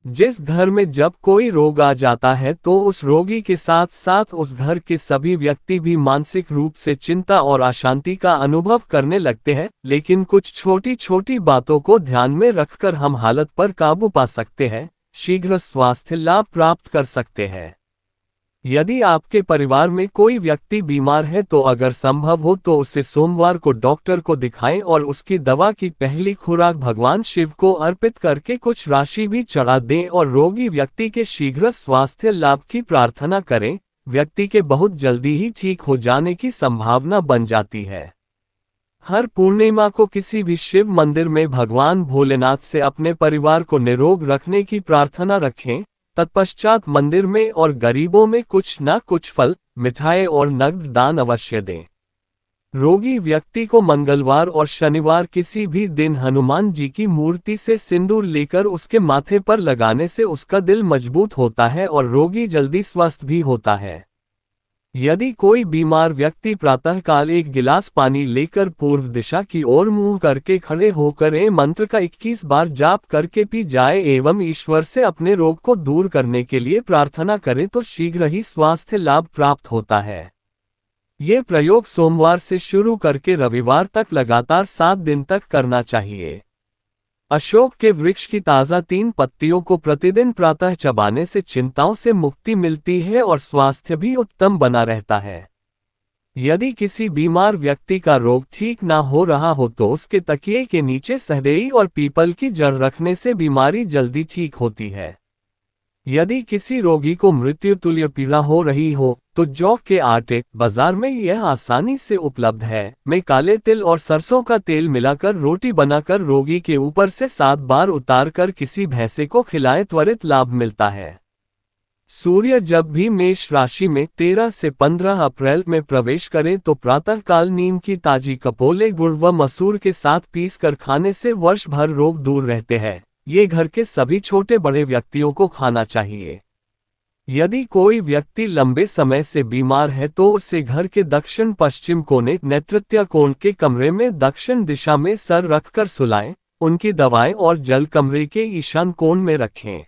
जिस घर में जब कोई रोग आ जाता है तो उस रोगी के साथ साथ उस घर के सभी व्यक्ति भी मानसिक रूप से चिंता और अशांति का अनुभव करने लगते हैं। लेकिन कुछ छोटी छोटी बातों को ध्यान में रखकर हम हालत पर काबू पा सकते हैं, शीघ्र स्वास्थ्य लाभ प्राप्त कर सकते हैं। यदि आपके परिवार में कोई व्यक्ति बीमार है तो अगर संभव हो तो उसे सोमवार को डॉक्टर को दिखाएं और उसकी दवा की पहली खुराक भगवान शिव को अर्पित करके कुछ राशि भी चढ़ा दें और रोगी व्यक्ति के शीघ्र स्वास्थ्य लाभ की प्रार्थना करें। व्यक्ति के बहुत जल्दी ही ठीक हो जाने की संभावना बन जाती है। हर पूर्णिमा को किसी भी शिव मंदिर में भगवान भोलेनाथ से अपने परिवार को निरोग रखने की प्रार्थना रखें। तत्पश्चात मंदिर में और गरीबों में कुछ न कुछ फल, मिठाई और नगद दान अवश्य दें। रोगी व्यक्ति को मंगलवार और शनिवार किसी भी दिन हनुमान जी की मूर्ति से सिंदूर लेकर उसके माथे पर लगाने से उसका दिल मजबूत होता है और रोगी जल्दी स्वस्थ भी होता है। यदि कोई बीमार व्यक्ति प्रातःकाल एक गिलास पानी लेकर पूर्व दिशा की ओर मुंह करके खड़े होकर मंत्र का 21 बार जाप करके पी जाए एवं ईश्वर से अपने रोग को दूर करने के लिए प्रार्थना करे तो शीघ्र ही स्वास्थ्य लाभ प्राप्त होता है। ये प्रयोग सोमवार से शुरू करके रविवार तक लगातार 7 दिन तक करना चाहिए। अशोक के वृक्ष की ताज़ा 3 पत्तियों को प्रतिदिन प्रातः चबाने से चिंताओं से मुक्ति मिलती है और स्वास्थ्य भी उत्तम बना रहता है। यदि किसी बीमार व्यक्ति का रोग ठीक ना हो रहा हो तो उसके तकिए के नीचे सहदेई और पीपल की जड़ रखने से बीमारी जल्दी ठीक होती है। यदि किसी रोगी को मृत्यु तुल्य पीड़ा हो रही हो तो जौ के आटे, बाजार में यह आसानी से उपलब्ध है, में काले तिल और सरसों का तेल मिलाकर रोटी बनाकर रोगी के ऊपर से 7 बार उतारकर किसी भैंसे को खिलाएं, त्वरित लाभ मिलता है। सूर्य जब भी मेष राशि में 13 से 15 अप्रैल में प्रवेश करें तो प्रातःकाल नीम की ताजी कपोले गुड़ व मसूर के साथ पीस कर खाने से वर्ष भर रोग दूर रहते हैं। ये घर के सभी छोटे बड़े व्यक्तियों को खाना चाहिए। यदि कोई व्यक्ति लंबे समय से बीमार है तो उसे घर के दक्षिण पश्चिम कोने नेतृत्व कोण के कमरे में दक्षिण दिशा में सर रखकर सुलाएं। उनकी दवाएं और जल कमरे के ईशान कोण में रखें।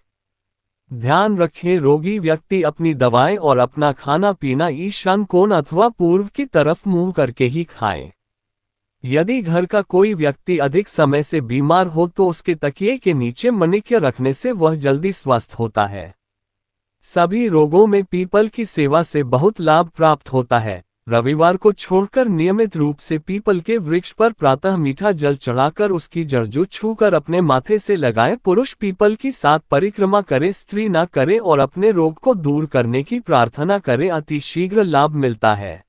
ध्यान रखें, रोगी व्यक्ति अपनी दवाएं और अपना खाना पीना ईशान कोण अथवा पूर्व की तरफ मुंह करके ही खाएं। यदि घर का कोई व्यक्ति अधिक समय से बीमार हो तो उसके तकिए के नीचे मणिक्य रखने से वह जल्दी स्वस्थ होता है। सभी रोगों में पीपल की सेवा से बहुत लाभ प्राप्त होता है। रविवार को छोड़कर नियमित रूप से पीपल के वृक्ष पर प्रातः मीठा जल चढ़ाकर उसकी जड़जू छूकर अपने माथे से लगाएं। पुरुष पीपल की 7 परिक्रमा करें, स्त्री ना करें और अपने रोग को दूर करने की प्रार्थना करें, अति शीघ्र लाभ मिलता है।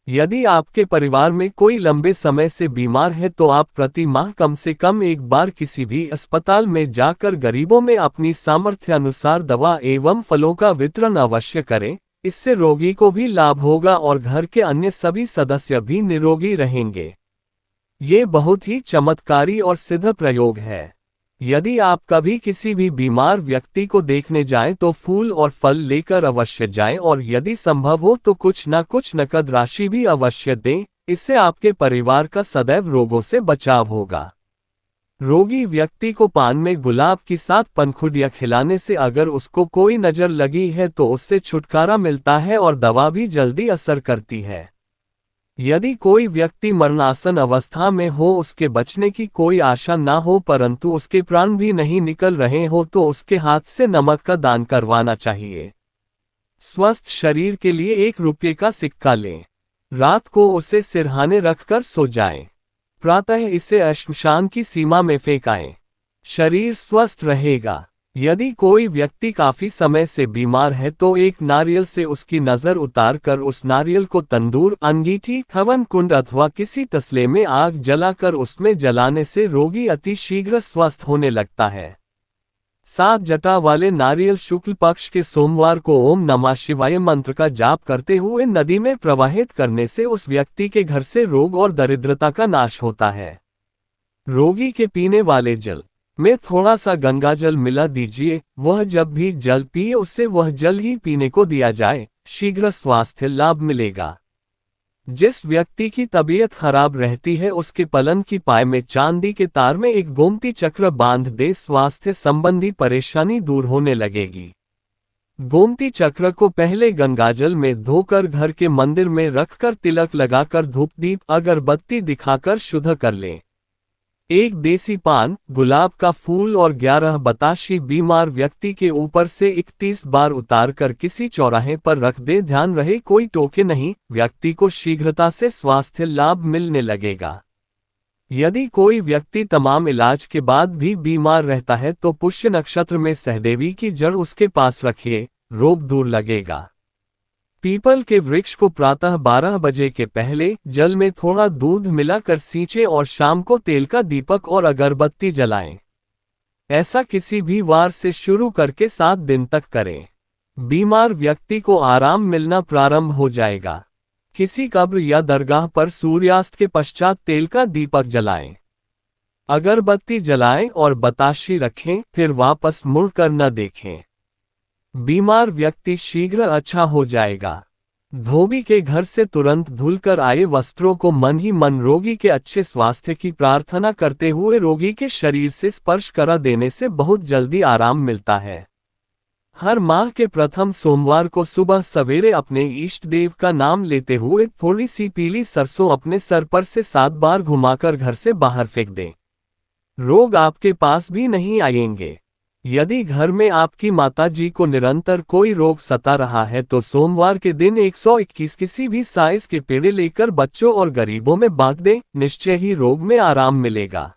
यदि आपके परिवार में कोई लंबे समय से बीमार है तो आप प्रति माह कम से कम एक बार किसी भी अस्पताल में जाकर गरीबों में अपनी सामर्थ्य अनुसार दवा एवं फलों का वितरण अवश्य करें। इससे रोगी को भी लाभ होगा और घर के अन्य सभी सदस्य भी निरोगी रहेंगे। ये बहुत ही चमत्कारी और सिद्ध प्रयोग है। यदि आप कभी किसी भी बीमार व्यक्ति को देखने जाएं तो फूल और फल लेकर अवश्य जाएं और यदि संभव हो तो कुछ न कुछ नकद राशि भी अवश्य दें। इससे आपके परिवार का सदैव रोगों से बचाव होगा। रोगी व्यक्ति को पान में गुलाब की 7 पंखुड़ियां खिलाने से अगर उसको कोई नजर लगी है तो उससे छुटकारा मिलता है और दवा भी जल्दी असर करती है। यदि कोई व्यक्ति मरणासन अवस्था में हो, उसके बचने की कोई आशा ना हो परंतु उसके प्राण भी नहीं निकल रहे हो तो उसके हाथ से नमक का दान करवाना चाहिए। स्वस्थ शरीर के लिए 1 रुपये का सिक्का लें। रात को उसे सिरहाने रखकर सो जाएं। प्रातः इसे श्मशान की सीमा में फेंकाएं। शरीर स्वस्थ रहेगा। यदि कोई व्यक्ति काफी समय से बीमार है तो एक नारियल से उसकी नजर उतारकर उस नारियल को तंदूर, अंगीठी, हवन कुंड अथवा किसी तसले में आग जलाकर उसमें जलाने से रोगी अति शीघ्र स्वस्थ होने लगता है। 7 जटा वाले नारियल शुक्ल पक्ष के सोमवार को ओम नमः शिवाय मंत्र का जाप करते हुए नदी में प्रवाहित करने से उस व्यक्ति के घर से रोग और दरिद्रता का नाश होता है। रोगी के पीने वाले जल में थोड़ा सा गंगा जल मिला दीजिए। वह जब भी जल पिए उससे वह जल ही पीने को दिया जाए, शीघ्र स्वास्थ्य लाभ मिलेगा। जिस व्यक्ति की तबीयत खराब रहती है उसके पलंग की पाय में चांदी के तार में एक गोमती चक्र बांध दे, स्वास्थ्य संबंधी परेशानी दूर होने लगेगी। गोमती चक्र को पहले गंगाजल में धोकर घर के मंदिर में रखकर तिलक लगाकर धूप दीप अगरबत्ती दिखाकर शुद्ध कर लें। एक देसी पान, गुलाब का फूल और 11 बताशी बीमार व्यक्ति के ऊपर से 31 बार उतारकर किसी चौराहे पर रख दे। ध्यान रहे कोई टोके नहीं, व्यक्ति को शीघ्रता से स्वास्थ्य लाभ मिलने लगेगा। यदि कोई व्यक्ति तमाम इलाज के बाद भी बीमार रहता है तो पुष्य नक्षत्र में सहदेवी की जड़ उसके पास रखिए, रोग दूर लगेगा। पीपल के वृक्ष को प्रातः 12 बजे के पहले जल में थोड़ा दूध मिलाकर सींचे और शाम को तेल का दीपक और अगरबत्ती जलाएं। ऐसा किसी भी वार से शुरू करके 7 दिन तक करें। बीमार व्यक्ति को आराम मिलना प्रारंभ हो जाएगा। किसी कब्र या दरगाह पर सूर्यास्त के पश्चात तेल का दीपक जलाएं, अगरबत्ती जलाएं और बताशी रखें, फिर वापस मुड़कर न देखें। बीमार व्यक्ति शीघ्र अच्छा हो जाएगा। धोबी के घर से तुरंत धुलकर आए वस्त्रों को मन ही मन रोगी के अच्छे स्वास्थ्य की प्रार्थना करते हुए रोगी के शरीर से स्पर्श करा देने से बहुत जल्दी आराम मिलता है। हर माह के प्रथम सोमवार को सुबह सवेरे अपने इष्ट देव का नाम लेते हुए थोड़ी सी पीली सरसों अपने सर पर से 7 बार घुमाकर घर से बाहर फेंक दें। रोग आपके पास भी नहीं आएंगे। यदि घर में आपकी माताजी को निरंतर कोई रोग सता रहा है तो सोमवार के दिन 121 किसी भी साइज के पेड़े लेकर बच्चों और गरीबों में बांट दें, निश्चय ही रोग में आराम मिलेगा।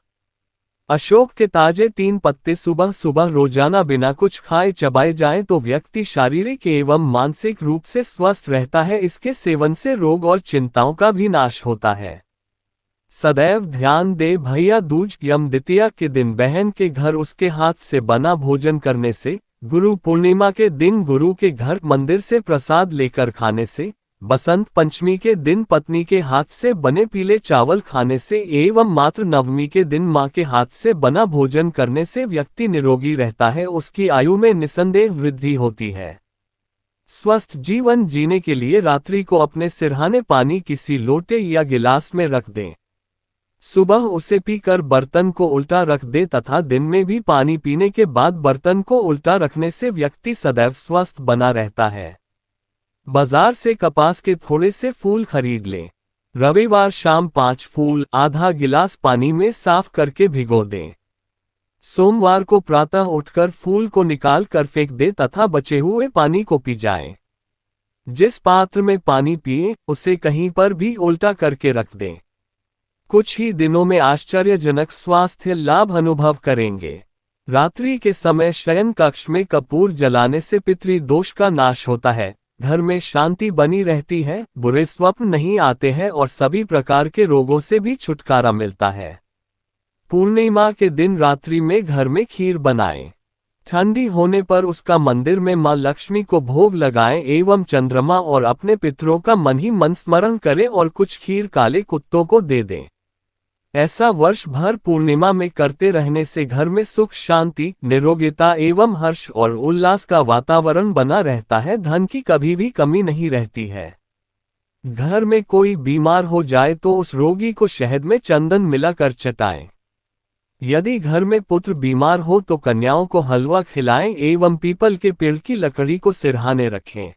अशोक के ताजे 3 पत्ते सुबह सुबह रोजाना बिना कुछ खाए चबाए जाएं तो व्यक्ति शारीरिक एवं मानसिक रूप से स्वस्थ रहता है। इसके सेवन से रोग और चिंताओं का भी नाश होता है। सदैव ध्यान दे भैया दूज यम द्वितीया के दिन बहन के घर उसके हाथ से बना भोजन करने से, गुरु पूर्णिमा के दिन गुरु के घर मंदिर से प्रसाद लेकर खाने से, बसंत पंचमी के दिन पत्नी के हाथ से बने पीले चावल खाने से एवं मातृ नवमी के दिन मां के हाथ से बना भोजन करने से व्यक्ति निरोगी रहता है, उसकी आयु में निसंदेह वृद्धि होती है। स्वस्थ जीवन जीने के लिए रात्रि को अपने सिरहाने पानी किसी लोटे या गिलास में रख दें। सुबह उसे पीकर बर्तन को उल्टा रख दे तथा दिन में भी पानी पीने के बाद बर्तन को उल्टा रखने से व्यक्ति सदैव स्वस्थ बना रहता है। बाजार से कपास के थोड़े से फूल खरीद लें। रविवार शाम 5 फूल आधा गिलास पानी में साफ करके भिगो दें। सोमवार को प्रातः उठकर फूल को निकाल कर फेंक दे तथा बचे हुए पानी को पी जाएं। जिस पात्र में पानी पिए उसे कहीं पर भी उल्टा करके रख दें। कुछ ही दिनों में आश्चर्यजनक स्वास्थ्य लाभ अनुभव करेंगे। रात्रि के समय शयन कक्ष में कपूर जलाने से पितृदोष का नाश होता है, घर में शांति बनी रहती है, बुरे स्वप्न नहीं आते हैं और सभी प्रकार के रोगों से भी छुटकारा मिलता है। पूर्णिमा के दिन रात्रि में घर में खीर बनाएं। ठंडी होने पर उसका मंदिर में मां लक्ष्मी को भोग लगाएं एवं चंद्रमा और अपने पितरों का मन ही मन स्मरण करें और कुछ खीर काले कुत्तों को दे दें। ऐसा वर्ष भर पूर्णिमा में करते रहने से घर में सुख शांति, निरोगिता एवं हर्ष और उल्लास का वातावरण बना रहता है। धन की कभी भी कमी नहीं रहती है। घर में कोई बीमार हो जाए तो उस रोगी को शहद में चंदन मिलाकर चटाएं। यदि घर में पुत्र बीमार हो तो कन्याओं को हलवा खिलाएं एवं पीपल के पेड़ की लकड़ी को सिरहाने रखें।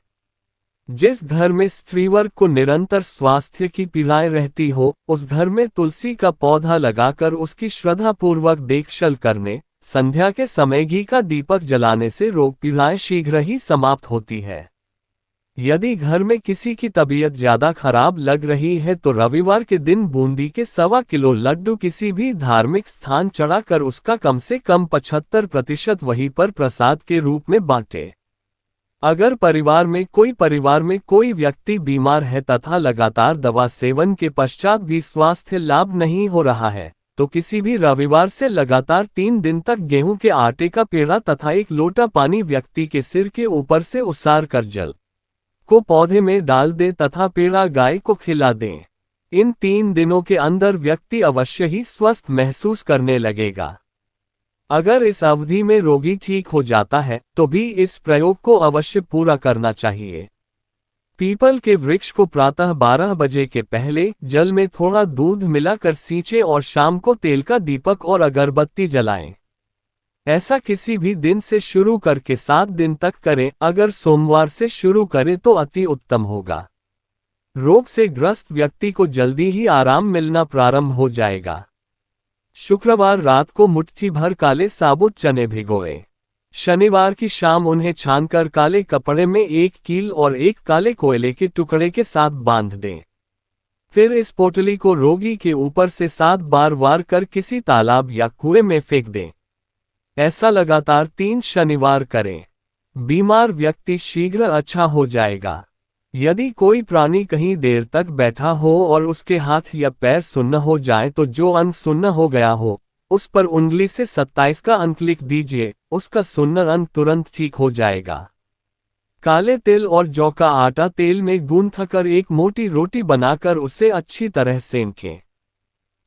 जिस घर में स्त्रीवर्ग को निरंतर स्वास्थ्य की पीड़ाएं रहती हो, उस घर में तुलसी का पौधा लगाकर उसकी श्रद्धापूर्वक देखभाल करने, संध्या के समय घी का दीपक जलाने से रोग पीड़ाएं शीघ्र ही समाप्त होती है। यदि घर में किसी की तबीयत ज्यादा खराब लग रही है तो रविवार के दिन बूंदी के 1.25 किलो लड्डू किसी भी धार्मिक स्थान चढ़ाकर उसका कम से कम 75% वहीं पर प्रसाद के रूप में बांटे। अगर परिवार में कोई व्यक्ति बीमार है तथा लगातार दवा सेवन के पश्चात भी स्वास्थ्य लाभ नहीं हो रहा है, तो किसी भी रविवार से लगातार 3 दिन तक गेहूं के आटे का पेड़ा तथा 1 लोटा पानी व्यक्ति के सिर के ऊपर से उसार कर जल को पौधे में डाल दे तथा पेड़ा गाय को खिला दें। इन 3 दिनों के अंदर व्यक्ति अवश्य ही स्वस्थ महसूस करने लगेगा। अगर इस अवधि में रोगी ठीक हो जाता है तो भी इस प्रयोग को अवश्य पूरा करना चाहिए। पीपल के वृक्ष को प्रातः 12 बजे के पहले जल में थोड़ा दूध मिलाकर सींचे और शाम को तेल का दीपक और अगरबत्ती जलाएं। ऐसा किसी भी दिन से शुरू करके 7 दिन तक करें। अगर सोमवार से शुरू करें तो अति उत्तम होगा। रोग से ग्रस्त व्यक्ति को जल्दी ही आराम मिलना प्रारंभ हो जाएगा। शुक्रवार रात को मुट्ठी भर काले साबुत चने भिगोए। शनिवार की शाम उन्हें छानकर काले कपड़े में एक कील और एक काले कोयले के टुकड़े के साथ बांध दें। फिर इस पोटली को रोगी के ऊपर से 7 बार वार कर किसी तालाब या कुएं में फेंक दें। ऐसा लगातार 3 शनिवार करें। बीमार व्यक्ति शीघ्र अच्छा हो जाएगा। यदि कोई प्राणी कहीं देर तक बैठा हो और उसके हाथ या पैर सुन्न हो जाए तो जो अंग सुन्न हो गया हो उस पर उंगली से 27 का अंक लिख दीजिए, उसका सुन्न अंग तुरंत ठीक हो जाएगा। काले तिल और जौ का आटा तेल में गूंथकर एक मोटी रोटी बनाकर उसे अच्छी तरह सेंकें।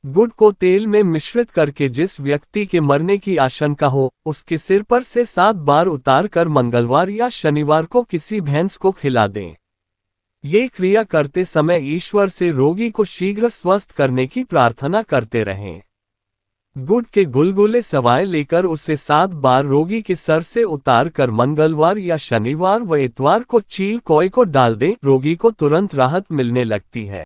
गुड़ को तेल में मिश्रित करके जिस व्यक्ति के मरने की आशंका हो उसके सिर पर से 7 बार उतार कर मंगलवार या शनिवार को किसी भैंस को खिला दें। ये क्रिया करते समय ईश्वर से रोगी को शीघ्र स्वस्थ करने की प्रार्थना करते रहें। गुड़ के गुलगुले सवाए लेकर उसे 7 बार रोगी के सर से उतार कर मंगलवार या शनिवार व इतवार को चील कोए को डाल दें। रोगी को तुरंत राहत मिलने लगती है।